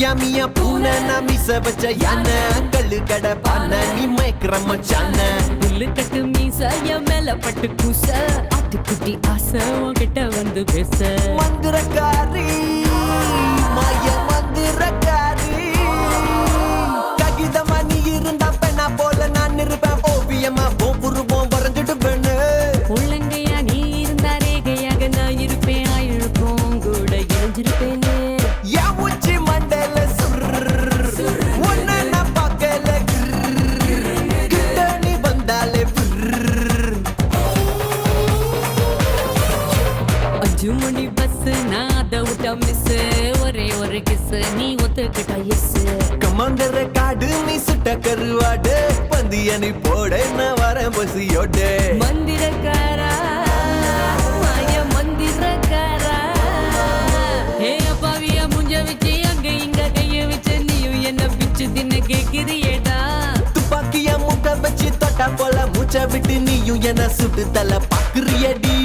மியா பூனை நான் மிச வச்ச யானை கல்லு கடை பானை நீ மயக்கிற மச்சான புல்லு கட்டு மீச என் மேல பட்டு கூச ஆட்டுக்குட்டி ஆசை உன்கிட்ட வந்து பேச மந்திரக்காரி மாய மந்திரக்காரி ககிதமா நீ இருந்தா பெண்ணா போல நான் இருப்பேன் ஓவியமா போபுருவோம் வரைஞ்சிடுவேன்னு உள்ளங்கையா நீ இருந்தா ரேகையாக நான் இருப்பேன் ஆயிழுப்போம் கூட இணைஞ்சிருப்பேனே என் உச்சி மண்டல உன்னை நான் பார்க்கல கிட்ட நீ வந்தாலே 5 மணி பஸ் நான் அதை விட்டா மிஸ் ஒரே ஒரு கிஸ் நீ ஒத்துக்கிட்டா எஸ் கமாந்தர காடு நீ சுட்ட கருவாடு பந்திய நீ போட நான் வரேன் பசியோட மந்திரக்காரா மாய மந்திரக்காரா ஹே அப்பாவிய முஞ்ச வச்சு அங்க இங்க கைய வச்சு நீயும் என்ன பிச்சு தின்ன கேக்குறியேடா துப்பாக்கிய முட்டை வச்சு தொட்டா போல மூச்சை விட்டு நீயும் என்ன சுட்டு தலை பாக்குறியடி